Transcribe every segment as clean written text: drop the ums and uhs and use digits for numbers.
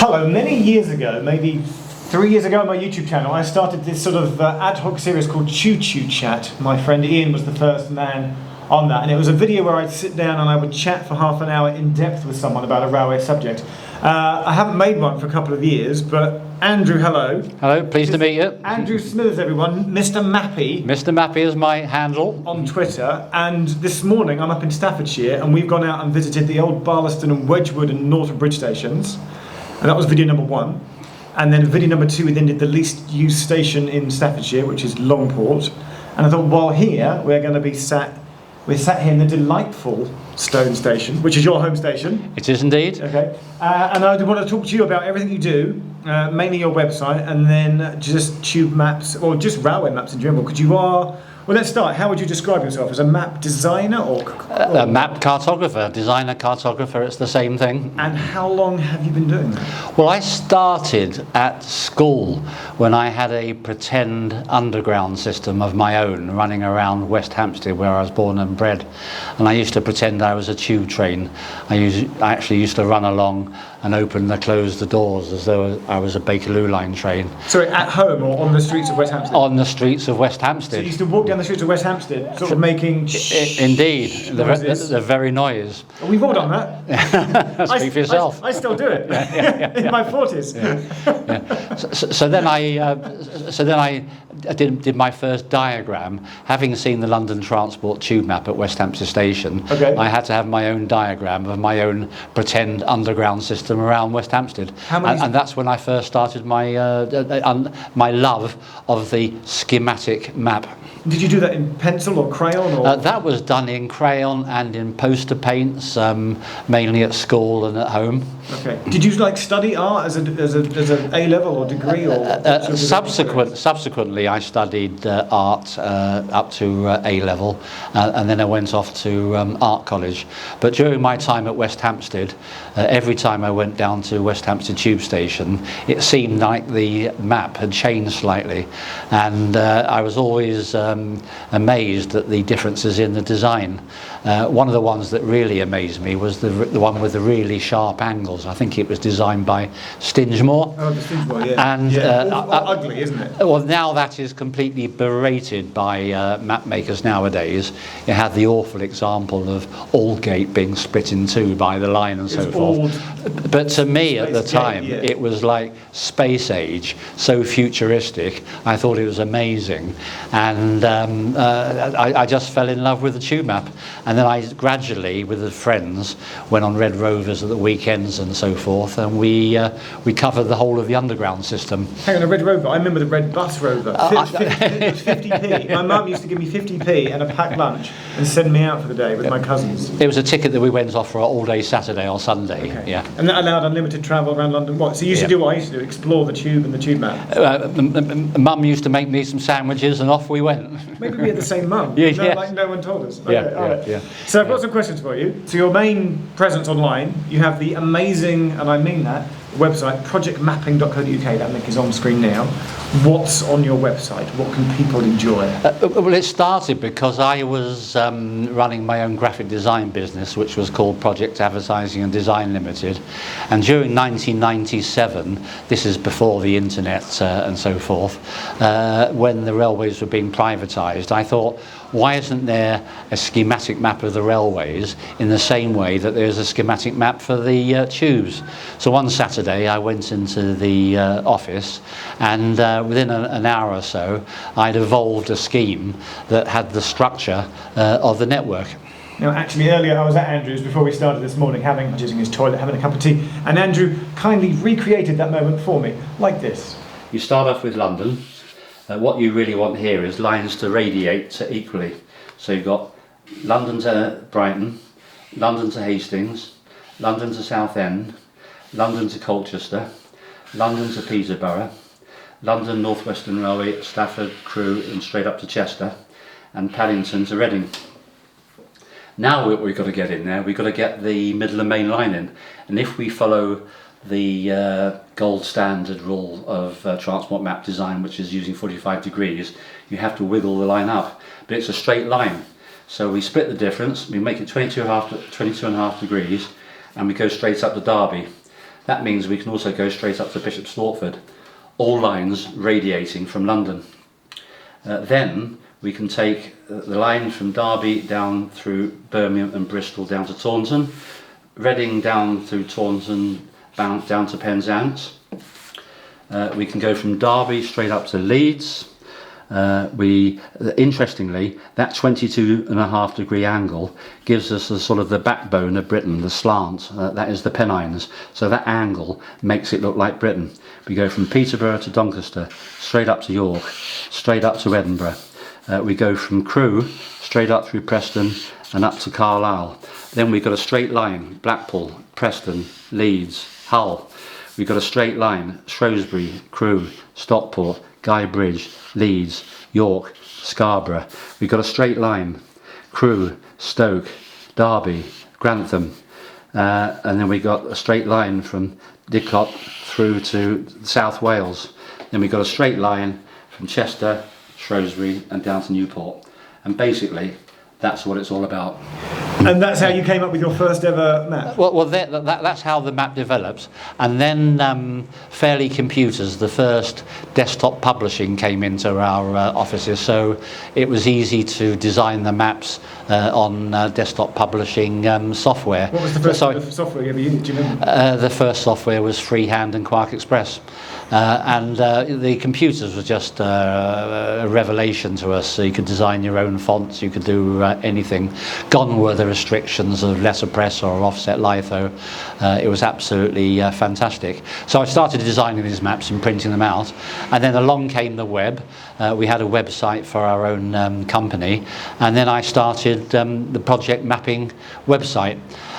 Hello, many years ago, maybe 3 years ago on my YouTube channel, I started this sort of ad hoc series called Choo Choo Chat. My friend Ian was the first man on that, and it was a video where I'd sit down and I would chat for half an hour in depth with someone about a railway subject. I haven't made one for a couple of years, but Andrew, hello. Hello, pleased to meet you. Andrew Smithers, everyone, Mr. Mappy. Mr. Mappy is my handle. On Twitter, and this morning I'm up in Staffordshire and we've gone out and visited the old Barlaston and Wedgwood and Norton Bridge stations, and that was video number 1. And then video number 2, we then did the least used station in Staffordshire, which is Longport. And I thought, while here, we're sat here in the delightful Stone Station, which is your home station. It is indeed. Okay. And I want to talk to you about everything you do, mainly your website, and then just tube maps, or just railway maps in general, because you are... Well, let's start. How would you describe yourself? As a map designer or a map cartographer, designer cartographer, it's the same thing. And how long have you been doing that? Well, I started at school when I had a pretend underground system of my own running around West Hampstead, where I was born and bred. And I used to pretend I was a tube train. I actually used to run along and open and close the doors as though I was a Bakerloo line train. Sorry, at home or on the streets of West Hampstead? On the streets of West Hampstead. So you used to walk down the streets of West Hampstead, sort of making indeed, the very noise. We've all done that. Speak for yourself. I still do it. In my 40s. So then I did my first diagram, having seen the London Transport tube map at West Hampstead Station. Okay. I had to have my own diagram of my own pretend underground system around West Hampstead, and that's when I first started my love of the schematic map. Did you do that in pencil or crayon? Or? That was done in crayon and in poster paints, mainly at school and at home. Okay. Did you study art as a A-level or degree? Or subsequently, I studied art up to A-level, and then I went off to art college. But during my time at West Hampstead, every time I went down to West Hampstead Tube Station, it seemed like the map had changed slightly, and I was always amazed at the differences in the design. One of the ones that really amazed me was the one with the really sharp angles. I think it was designed by Stingemore. Oh, the Stingemore, yeah. And ugly, isn't it? Well, now that is completely berated by map makers nowadays. It had the awful example of Aldgate being split in two by the line and so forth. But to me at the time, it was like space age, so futuristic. I thought it was amazing, and I just fell in love with the tube map. And then I gradually, with the friends, went on Red Rovers at the weekends and so forth, and we covered the whole of the underground system. Hang on, a Red Rover? I remember the Red Bus Rover. It was 50p. My mum used to give me 50p and a packed lunch and send me out for the day with my cousins. It was a ticket that we went off for all day Saturday or Sunday. Okay. Yeah. And that allowed unlimited travel around London. What? So you used to do what I used to do, explore the tube and the tube map. Mum used to make me some sandwiches, and off we went. Maybe we had the same mum. Like no one told us. Okay, yeah. So I've got some questions for you. So your main presence online, you have the amazing, and I mean that, website projectmapping.co.uk. That link is on screen now. What's on your website? What can people enjoy? Well, it started because I was running my own graphic design business, which was called Project Advertising and Design Limited. And during 1997, this is before the internet and so forth, when the railways were being privatised, I thought, why isn't there a schematic map of the railways in the same way that there's a schematic map for the tubes? So one Saturday I went into the office, and within an hour or so I'd evolved a scheme that had the structure of the network. Now, actually, earlier I was at Andrew's before we started this morning, using his toilet, having a cup of tea, and Andrew kindly recreated that moment for me, like this. You start off with London. What you really want here is lines to radiate equally. So you've got London to Brighton, London to Hastings, London to Southend, London to Colchester, London to Peterborough, London North Western Railway, Stafford, Crewe, and straight up to Chester, and Paddington to Reading. Now what we've got to get in there, we've got to get the middle and main line in, and if we follow the gold standard rule of transport map design, which is using 45 degrees, you have to wiggle the line up, but it's a straight line. So we split the difference, we make it 22 and a half degrees, and we go straight up to Derby. That means we can also go straight up to Bishop Stortford, all lines radiating from London. Then we can take the line from Derby down through Birmingham and Bristol down to Taunton, Reading down through Taunton down to Penzance. We can go from Derby straight up to Leeds. Interestingly, that 22.5 degree angle gives us the sort of the backbone of Britain, the slant, that is the Pennines. So that angle makes it look like Britain. We go from Peterborough to Doncaster, straight up to York, straight up to Edinburgh. We go from Crewe, straight up through Preston and up to Carlisle. Then we've got a straight line, Blackpool, Preston, Leeds, Hull. We've got a straight line, Shrewsbury, Crewe, Stockport, Guybridge, Leeds, York, Scarborough. We've got a straight line, Crewe, Stoke, Derby, Grantham, and then we've got a straight line from Didcot through to South Wales. Then we've got a straight line from Chester, Shrewsbury and down to Newport. And basically, that's what it's all about. And that's how you came up with your first ever map? Well, that's how the map developed. And then Fairleigh Computers, the first desktop publishing, came into our offices. So it was easy to design the maps on desktop publishing software. What was the first software you ever used? Do you remember? The first software was Freehand and Quark Express. And the computers were just a revelation to us. So you could design your own fonts, you could do anything. Gone were the restrictions of letterpress or offset litho. It was absolutely fantastic. So I started designing these maps and printing them out. And then along came the web. We had a website for our own company. And then I started the project mapping website.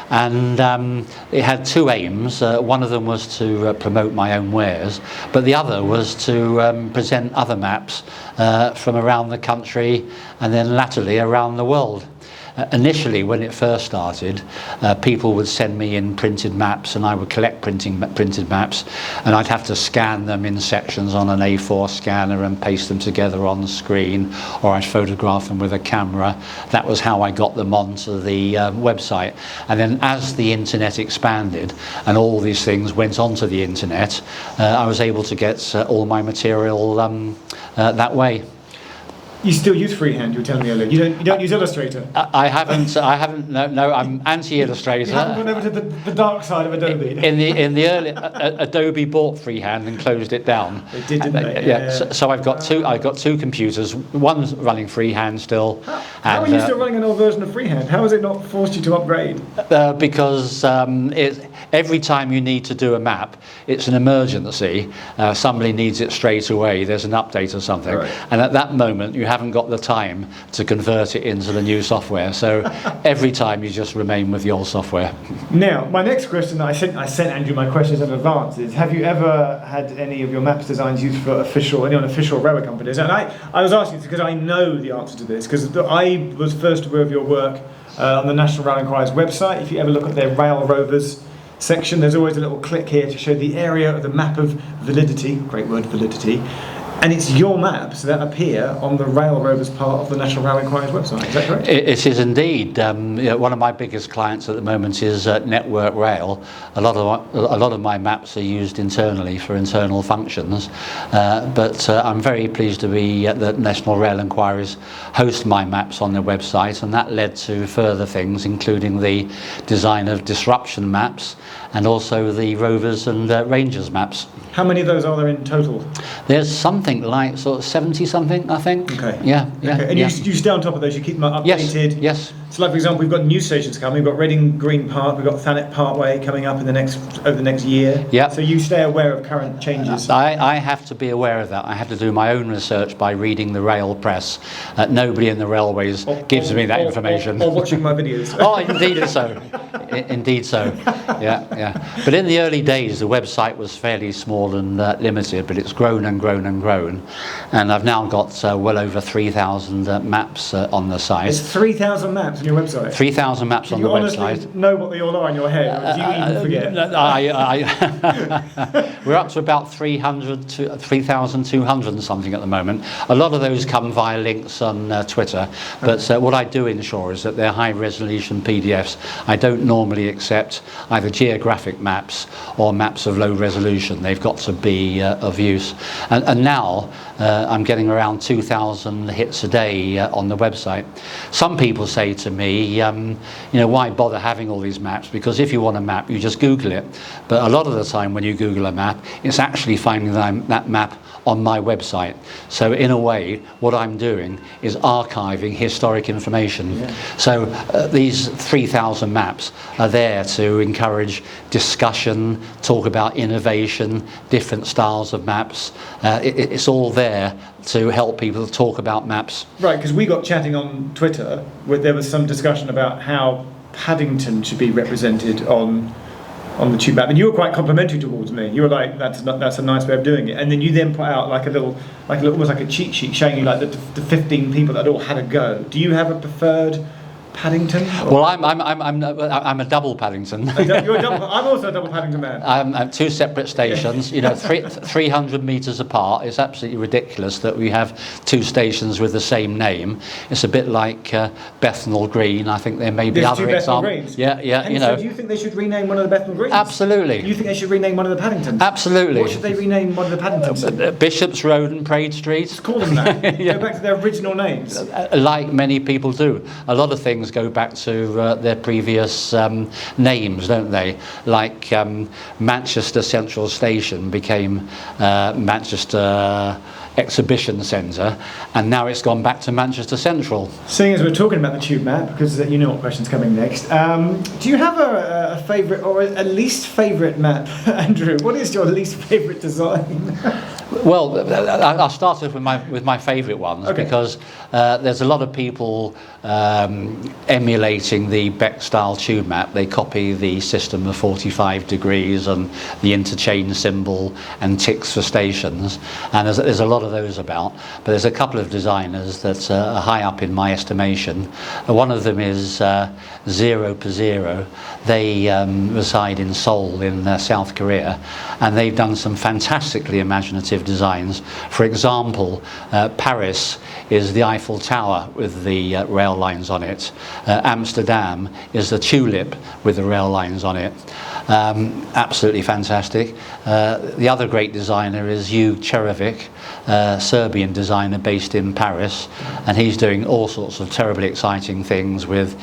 And it had two aims. One of them was to promote my own wares, but the other was to present other maps from around the country and then latterly around the world. Initially, when it first started, people would send me in printed maps and I would collect printed maps, and I'd have to scan them in sections on an A4 scanner and paste them together on the screen, or I'd photograph them with a camera. That was how I got them onto the website. And then as the internet expanded and all these things went onto the internet, I was able to get all my material that way. You still use freehand, you were telling me earlier. You don't use Illustrator? I haven't, no, I'm anti-Illustrator. You haven't gone over to the dark side of Adobe? In the early, Adobe bought freehand and closed it down. They did, didn't they? Yeah. So I've got two computers. One's running freehand still. How are you still running an old version of freehand? How has it not forced you to upgrade? Because every time you need to do a map, it's an emergency. Somebody needs it straight away. There's an update or something, right. And at that moment you haven't got the time to convert it into the new software. So every time you just remain with the old software. Now, my next question, I sent Andrew my questions in advance, is have you ever had any of your maps designs used for any official railway companies? And I was asking this because I know the answer to this, because I was first aware of your work on the National Rail Enquiry's website. If you ever look at their Rail Rovers section, there's always a little click here to show the area of the map of validity, great word, validity, and it's your maps that appear on the Rail Rovers part of the National Rail Enquiry's website. Is that correct? It is indeed. One of my biggest clients at the moment is Network Rail. A lot of my maps are used internally for internal functions, but I'm very pleased to be at the National Rail Enquiry's host my maps on their website, and that led to further things, including the design of disruption maps and also the Rovers and Rangers maps. How many of those are there in total? There's something like sort of 70 something, I think. Okay. Yeah. Okay. And you stay on top of those, you keep them updated? Yes. So like, for example, we've got new stations coming. We've got Reading Green Park, we've got Thanet Parkway coming up over the next year. Yeah. So you stay aware of current changes? I have to be aware of that. I have to do my own research by reading the rail press. Nobody in the railways gives me that information. Or watching my videos. Oh, indeed so. Indeed so. Yeah. But in the early days, the website was fairly small and limited, but it's grown and grown and grown. grown, and I've now got well over 3,000 maps on the site. There's 3,000 maps on your website. 3,000 maps on the website. Can you honestly know what they all are in your head, or do you even forget? We're up to about 300 to 3,200 and something at the moment. A lot of those come via links on Twitter, but what I do ensure is that they're high-resolution PDFs. I don't normally accept either geographic maps or maps of low resolution. They've got to be of use. And now I'm getting around 2,000 hits a day on the website. Some people say to me, why bother having all these maps? Because if you want a map, you just Google it. But a lot of the time when you Google a map, it's actually finding that map on my website. So in a way, what I'm doing is archiving historic information. Yeah. So these 3,000 maps are there to encourage discussion, talk about innovation, different styles of maps. It's all there to help people talk about maps. Right, because we got chatting on Twitter where there was some discussion about how Paddington should be represented on the tube map, and you were quite complimentary towards me. You were like, "That's a nice way of doing it." And then you then put out like a little, almost like a cheat sheet showing you like the 15 people that all had a go. Do you have a preferred Paddington? Well, I'm a double Paddington. You're a double. I'm also a double Paddington man. I'm two separate stations. 300 metres apart. It's absolutely ridiculous that we have two stations with the same name. It's a bit like Bethnal Green. I think there may be other examples. Yeah. And so do you think they should rename one of the Bethnal Greens? Absolutely. You think they should rename one of the Paddingtons? Absolutely. What should they rename one of the Paddingtons? Bishop's Road and Parade Street. Just call them that. Yeah. Go back to their original names. Like many people do. A lot of things go back to their previous names, don't they? Like Manchester Central Station became Manchester Exhibition Centre, and now it's gone back to Manchester Central. Seeing as we're talking about the tube map, because you know what question's coming next, do you have a favourite or a least favourite map, Andrew? What is your least favourite design? Well, I'll start off with my favourite ones, okay. Because there's a lot of people emulating the Beck-style tube map. They copy the system of 45 degrees and the interchange symbol and ticks for stations, and there's a lot of those about. But there's a couple of designers that are high up in my estimation. One of them is 0%. They reside in Seoul in South Korea, and they've done some fantastically imaginative designs. For example, Paris is the Eiffel Tower with the rail lines on it. Amsterdam is the tulip with the rail lines on it. Absolutely fantastic. The other great designer is Hugh Cherevic, Serbian designer based in Paris, and he's doing all sorts of terribly exciting things with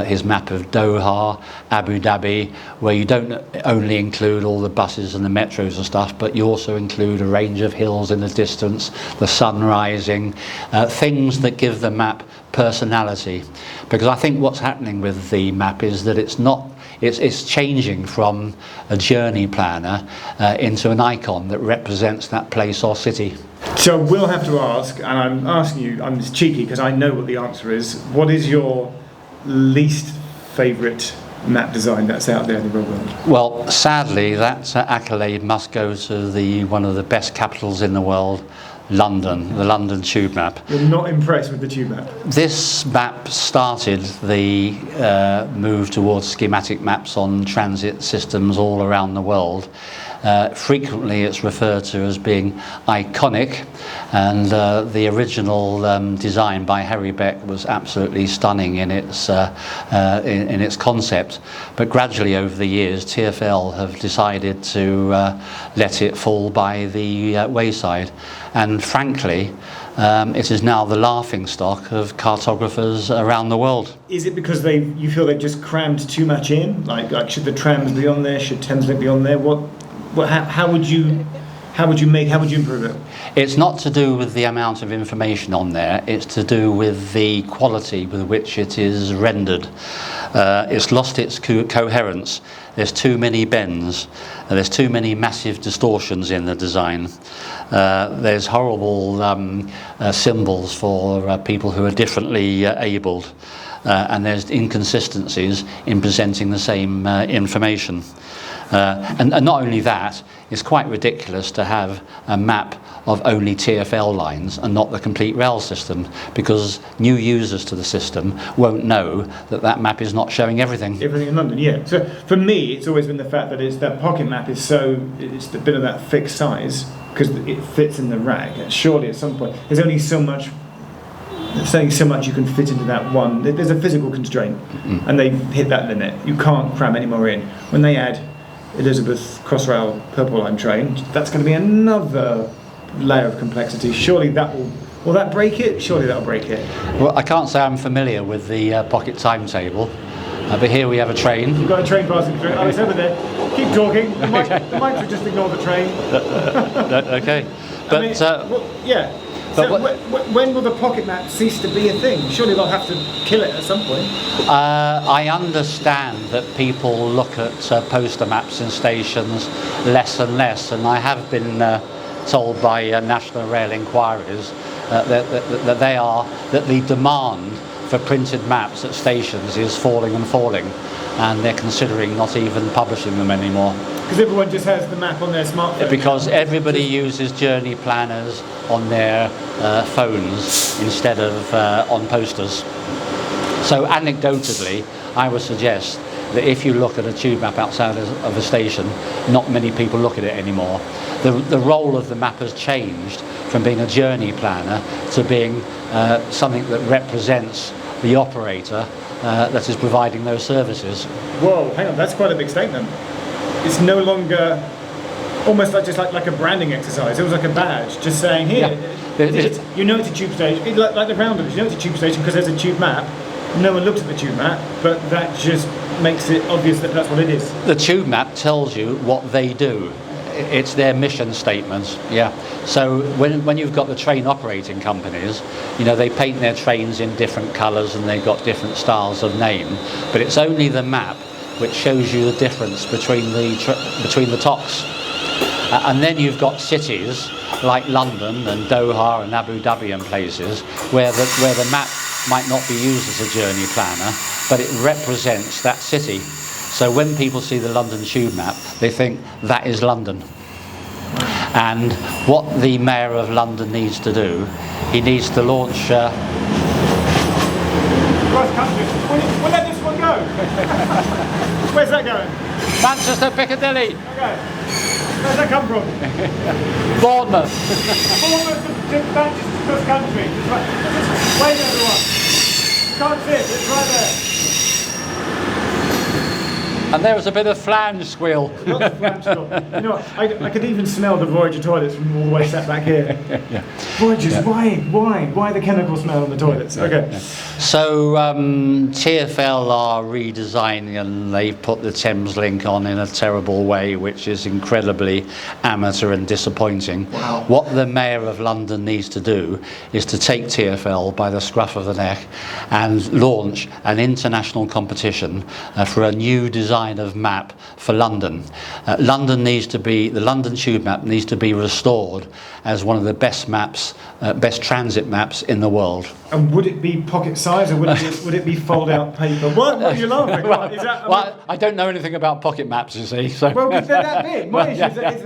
his map of Doha, Abu Dhabi, where you don't only include all the buses and the metros and stuff, but you also include a range of hills in the distance, the sun rising, things that give the map personality. Because I think what's happening with the map is that it's changing from a journey planner into an icon that represents that place or city. So we'll have to ask, and I'm asking you, I'm just cheeky because I know what the answer is. What is your least favourite map design that's out there in the real world? Well, sadly, that accolade must go to one of the best capitals in the world, London, the London tube map. You're not impressed with the tube map? This map started the move towards schematic maps on transit systems all around the world. Frequently it's referred to as being iconic, and the original design by Harry Beck was absolutely stunning in its concept, but gradually over the years TfL have decided to let it fall by the wayside, and frankly it is now the laughingstock of cartographers around the world. Is it because you feel they've just crammed too much in? Like should the trams be on there? Should Thameslink be on there? How would you improve it? It's not to do with the amount of information on there, it's to do with the quality with which it is rendered. It's lost its coherence. There's too many bends, there's too many massive distortions in the design. There's horrible symbols for people who are differently abled. and there's inconsistencies in presenting the same information. And not only that, it's quite ridiculous to have a map of only TfL lines and not the complete rail system, because new users to the system won't know that that map is not showing everything. Everything in London, yeah. So for me, it's always been the fact that that pocket map is it's a bit of that fixed size because it fits in the rack. And surely at some point, there's only so much you can fit into that one. There's a physical constraint, and they hit that limit. You can't cram any more in. When they add Elizabeth Crossrail Purple Line train, that's going to be another layer of complexity. Surely will that break it? Surely that'll break it. Well, I can't say I'm familiar with the pocket timetable, but here we have a train. You've got a train passing through. Oh, it's over there. Keep talking. The mics will just ignore the train. Okay, but I mean, yeah. So when will the pocket map cease to be a thing? Surely they'll have to kill it at some point. I understand that people look at poster maps in stations less and less, and I have been told by National Rail inquiries that the demand for printed maps at stations is falling and falling, and they're considering not even publishing them anymore. Because everyone just has the map on their smartphone. Because everybody uses journey planners on their phones instead of on posters. So anecdotally, I would suggest that if you look at a tube map outside of a station, not many people look at it anymore. The role of the map has changed from being a journey planner to being something that represents the operator that is providing those services. Whoa, hang on, that's quite a big statement. It's no longer almost like a branding exercise. It was like a badge, just saying here. Yeah. You know it's a tube station, like the rounders. You know it's a tube station because there's a tube map. No one looks at the tube map, but that just makes it obvious that that's what it is. The tube map tells you what they do. It's their mission statements. Yeah. So when you've got the train operating companies, they paint their trains in different colours and they've got different styles of name, but it's only the map which shows you the difference between the tops. And then you've got cities like London and Doha and Abu Dhabi and places where the map might not be used as a journey planner, but it represents that city. So when people see the London tube map, they think that is London. And what the Mayor of London needs to do, he needs to launch... Cross country. We'll let this one go. Where's that going? Manchester, Piccadilly. Okay. Where's that come from? Bournemouth. Bournemouth to Manchester cross country. Just wave everyone. You can't see it, it's right there. And there was a bit of flange squeal. Lots of flange squeal. You know what, I could even smell the Voyager toilets from all the way sat back here. Yeah. Voyagers, yeah. Why the chemical smell in the toilets? Okay. So TfL are redesigning, and they've put the Thames link on in a terrible way, which is incredibly amateur and disappointing. Wow. What the Mayor of London needs to do is to take TfL by the scruff of the neck and launch an international competition for a new design of map for London. The London tube map needs to be restored as one of the best maps, best transit maps in the world. And would it be pocket size, or would it be fold-out paper? What are you laughing at? Is that, I don't know anything about pocket maps, you see. So. Well, because they're that big. My issue is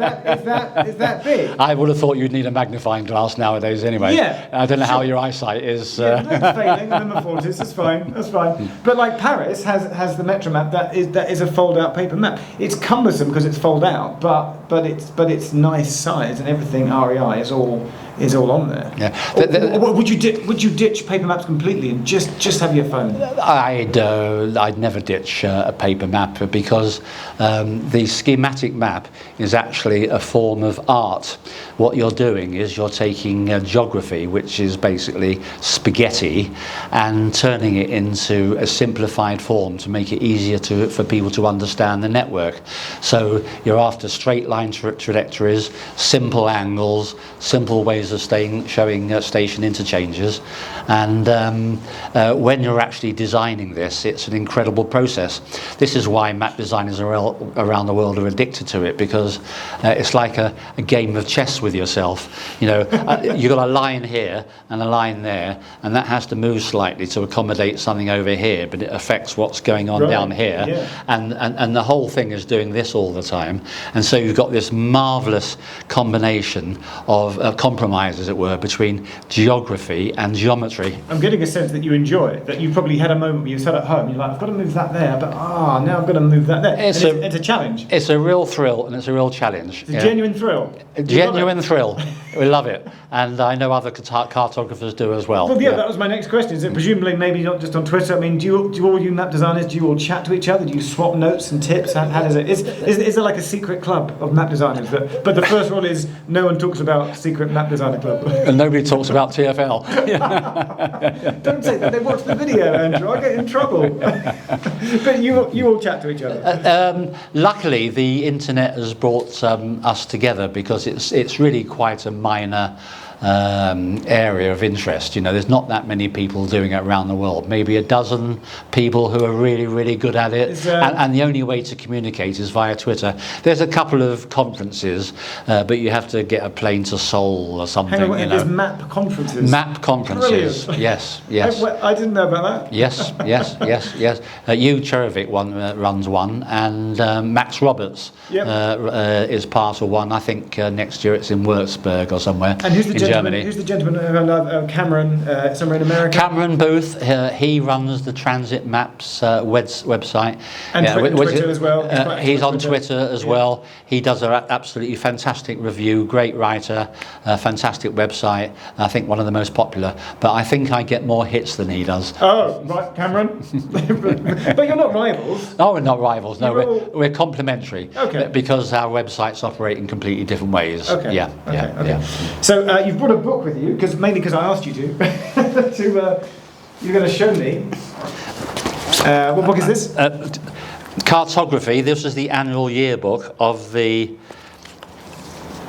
that big. I would have thought you'd need a magnifying glass nowadays anyway. Yeah. I don't know how your eyesight is. Yeah, no, failing. I'm a 40s. That's fine. That's fine. But like Paris has the Metro map that is a fold-out paper map. It's cumbersome because it's fold-out, but it's nice size, and everything REI is all on there. Yeah. Would you ditch paper maps completely and just have your phone? I'd never ditch a paper map, because the schematic map is actually a form of art. What you're doing is you're taking geography, which is basically spaghetti, and turning it into a simplified form to make it easier for people to understand the network. So you're after straight line trajectories, simple angles, simple ways images of showing station interchanges, and when you're actually designing this, it's an incredible process. This is why map designers around the world are addicted to it, because it's like a game of chess with yourself. You know, you've got a line here and a line there, and that has to move slightly to accommodate something over here, but it affects what's going on down here. Yeah. And the whole thing is doing this all the time. And so you've got this marvellous combination of compromise, as it were, between geography and geometry. I'm getting a sense that you enjoy it, that you probably had a moment where you sat at home, you're like, I've got to move that there, but now I've got to move that there. It's a challenge. It's a real thrill, and it's a real challenge. It's a genuine thrill. A genuine thrill. We love it. And I know other cartographers do as well. Well, yeah, that was my next question. Is it presumably maybe not just on Twitter? I mean, do all you map designers, do you all chat to each other? Do you swap notes and tips? How does it? Is there like a secret club of map designers? But the first rule is no one talks about secret map designer club. And nobody talks about TFL. Don't say that. They watch the video, Andrew. I get in trouble. But you all chat to each other. Luckily, the internet has brought us together, because it's really quite a minor area of interest. You know, there's not that many people doing it around the world. Maybe a dozen people who are really, really good at it. And the only way to communicate is via Twitter. There's a couple of conferences, but you have to get a plane to Seoul or something. Hang on, there's map conferences. Map conferences. Brilliant. Yes. I didn't know about that. Yes. Hugh Cherovic runs one, and Max Roberts is part of one. I think next year it's in Würzburg or somewhere. And who's the Germany. Who's the gentleman? Cameron, somewhere in America. Cameron Booth. He runs the Transit Maps website. And Twitter as well. He's on Twitter as well. He does an absolutely fantastic review. Great writer. Fantastic website. I think one of the most popular. But I think I get more hits than he does. Oh, right, Cameron. But you're not rivals. Oh, we're not rivals. No, we're complementary. Okay. Because our websites operate in completely different ways. Okay. Yeah. So you've brought a book with you, mainly because I asked you to. You're going to show me. What book is this? Cartography. This is the annual yearbook of the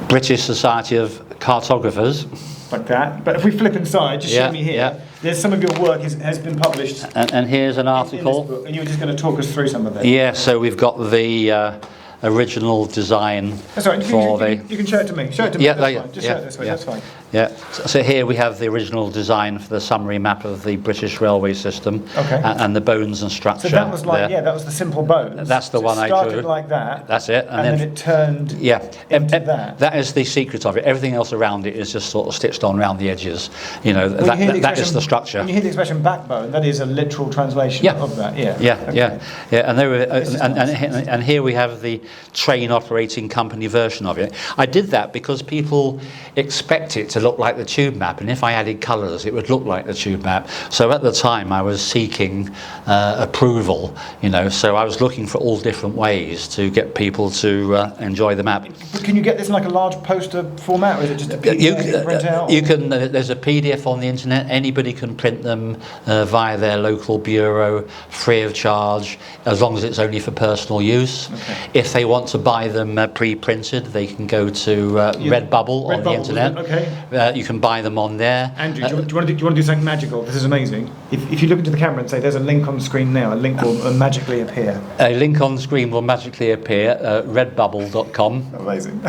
British Society of Cartographers. Like that. But if we flip inside, just show me here. Yeah. There's some of your work has been published. And here's an article. In this book, and you were just going to talk us through some of it. Yeah. So we've got the original design. That's right. You can show it to me. Show it to me. Yeah, that's fine. Just show it this way. That's fine. Yeah. So here we have the original design for the summary map of the British railway system. Okay. And the bones and structure. So that was that was the simple bones. That's the one I drew. It started like that. That's it. And then it turned into that. That is the secret of it. Everything else around it is just sort of stitched on around the edges. You know, that is the structure. When you hear the expression backbone, that is a literal translation of that. Yeah. And there were, and here we have the train operating company version of it. I did that because people expect it to look like the tube map, and if I added colours it would look like the tube map. So at the time I was seeking approval, you know, so I was looking for all different ways to get people to enjoy the map. But can you get this in like a large poster format, or is it just a PDF you can print out? You can. There's a PDF on the internet. Anybody can print them via their local bureau, free of charge, as long as it's only for personal use. Okay. If they want to buy them pre-printed, they can go to Redbubble on the internet. Okay. You can buy them on there. Andrew, do you want to do something magical? This is amazing. If you look into the camera and say, "There's a link on the screen now," a link will magically appear. A link on the screen will magically appear. Redbubble.com. Amazing.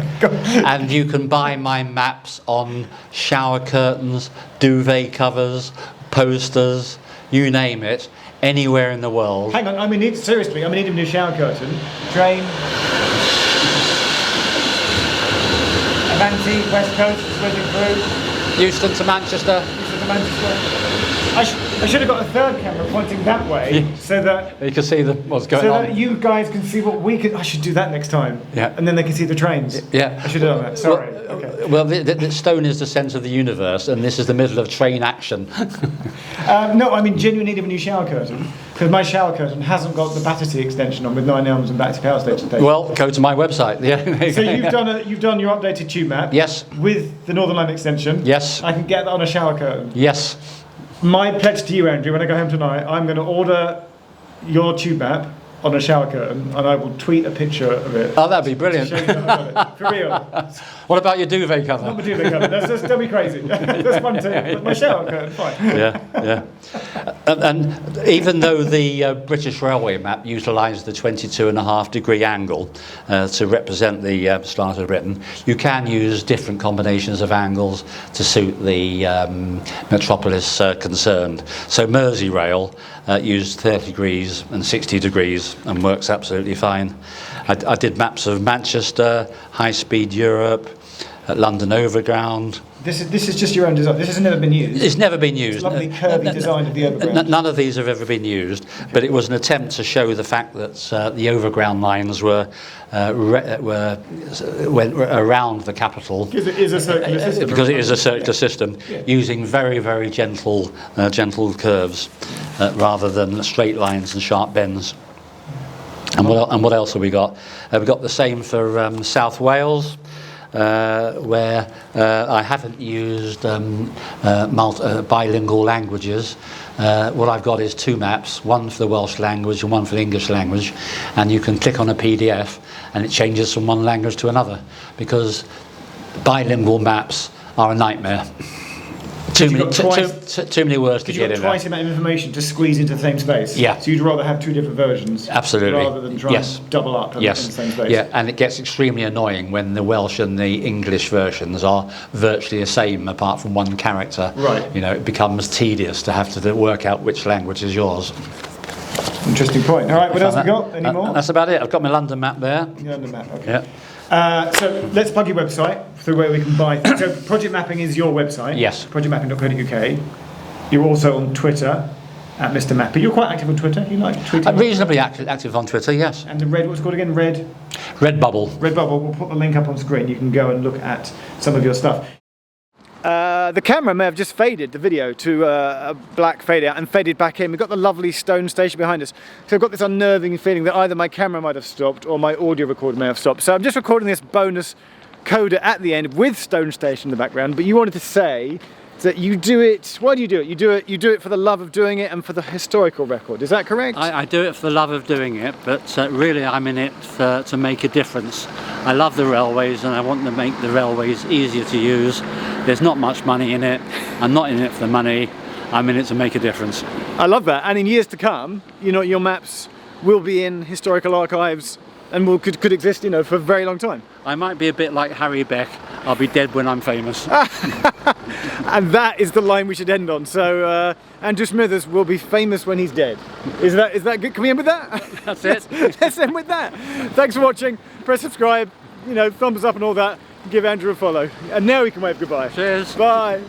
And you can buy my maps on shower curtains, duvet covers, posters, you name it, anywhere in the world. Hang on, seriously, I'm in need of a new shower curtain. Train. Avanti, West Coast, switching through. Houston to Manchester. I should have got a third camera pointing that way, so that you can see what's going on. So that you guys can see what we can. I should do that next time. Yeah. And then they can see the trains. Yeah. I should have done that. Sorry. Well, the stone is the centre of the universe, and this is the middle of train action. No, I'm in genuine need of a new shower curtain, because my shower curtain hasn't got the Battersea extension on with 9 arms and Battersea Power Station. Well, go to my website. Yeah. So you've done your updated tube map. Yes. With the Northern Line extension. Yes. I can get that on a shower curtain. Yes. My pledge to you, Andrew, when I go home tonight, I'm going to order your tube map on a shower curtain, and I will tweet a picture of it. Oh, that'd be brilliant. To show you that I've got it. For real. What about your duvet cover? Not my duvet cover. Don't be crazy. That's one thing. But my shower curtain, fine. Yeah. And even though the British Railway map utilised the 22.5-degree angle to represent the start of Britain, you can use different combinations of angles to suit the metropolis concerned. So Merseyrail used 30 degrees and 60 degrees and works absolutely fine. I did maps of Manchester, high-speed Europe, London Overground. This is just your own design. This has never been used. It's never been used. It's lovely curvy design of the overground. None of these have ever been used, but it was an attempt to show the fact that the overground lines went around the capital. Because it is a circular system. Because it is a circular system, using very, very gentle curves rather than straight lines and sharp bends. And what else have we got? We've got the same for South Wales. Where I haven't used bilingual languages. What I've got is two maps, one for the Welsh language and one for the English language, and you can click on a PDF and it changes from one language to another, because bilingual maps are a nightmare. Too many words to get in there. You've got twice the amount of information to squeeze into the same space. Yeah. So you'd rather have two different versions. Absolutely. Rather than try and double up in the same space. Yeah, and it gets extremely annoying when the Welsh and the English versions are virtually the same apart from one character. Right. You know, it becomes tedious to have to work out which language is yours. Interesting point. All right, what else have we got? Any more? That's about it. I've got my London map there. Your London map, okay. Yeah. So let's plug your website through where we can buy things. So Project Mapping is your website. Yes. Projectmapping.co.uk. You're also on Twitter at Mr. Mapper. You're quite active on Twitter. You like tweeting? I'm reasonably active on Twitter, yes. And the what's it called again? Redbubble. Redbubble. We'll put the link up on screen. You can go and look at some of your stuff. The camera may have just faded the video to a black fade out and faded back in. We've got the lovely stone station behind us. So I've got this unnerving feeling that either my camera might have stopped or my audio recorder may have stopped. So I'm just recording this bonus coda at the end with stone station in the background. But you wanted to say that you do it. Why do you do it? You do it for the love of doing it and for the historical record. Is that correct? I do it for the love of doing it, but really I'm in it to make a difference. I love the railways and I want to make the railways easier to use. There's not much money in it. I'm not in it for the money. I'm in it to make a difference. I love that. And in years to come, you know, your maps will be in historical archives and could exist, you know, for a very long time. I might be a bit like Harry Beck. I'll be dead when I'm famous. And that is the line we should end on. So Andrew Smithers will be famous when he's dead. Is that good? Can we end with that? That's it. Let's end with that. Thanks for watching. Press subscribe, you know, thumbs up and all that. Give Andrew a follow. And now we can wave goodbye. Cheers. Bye.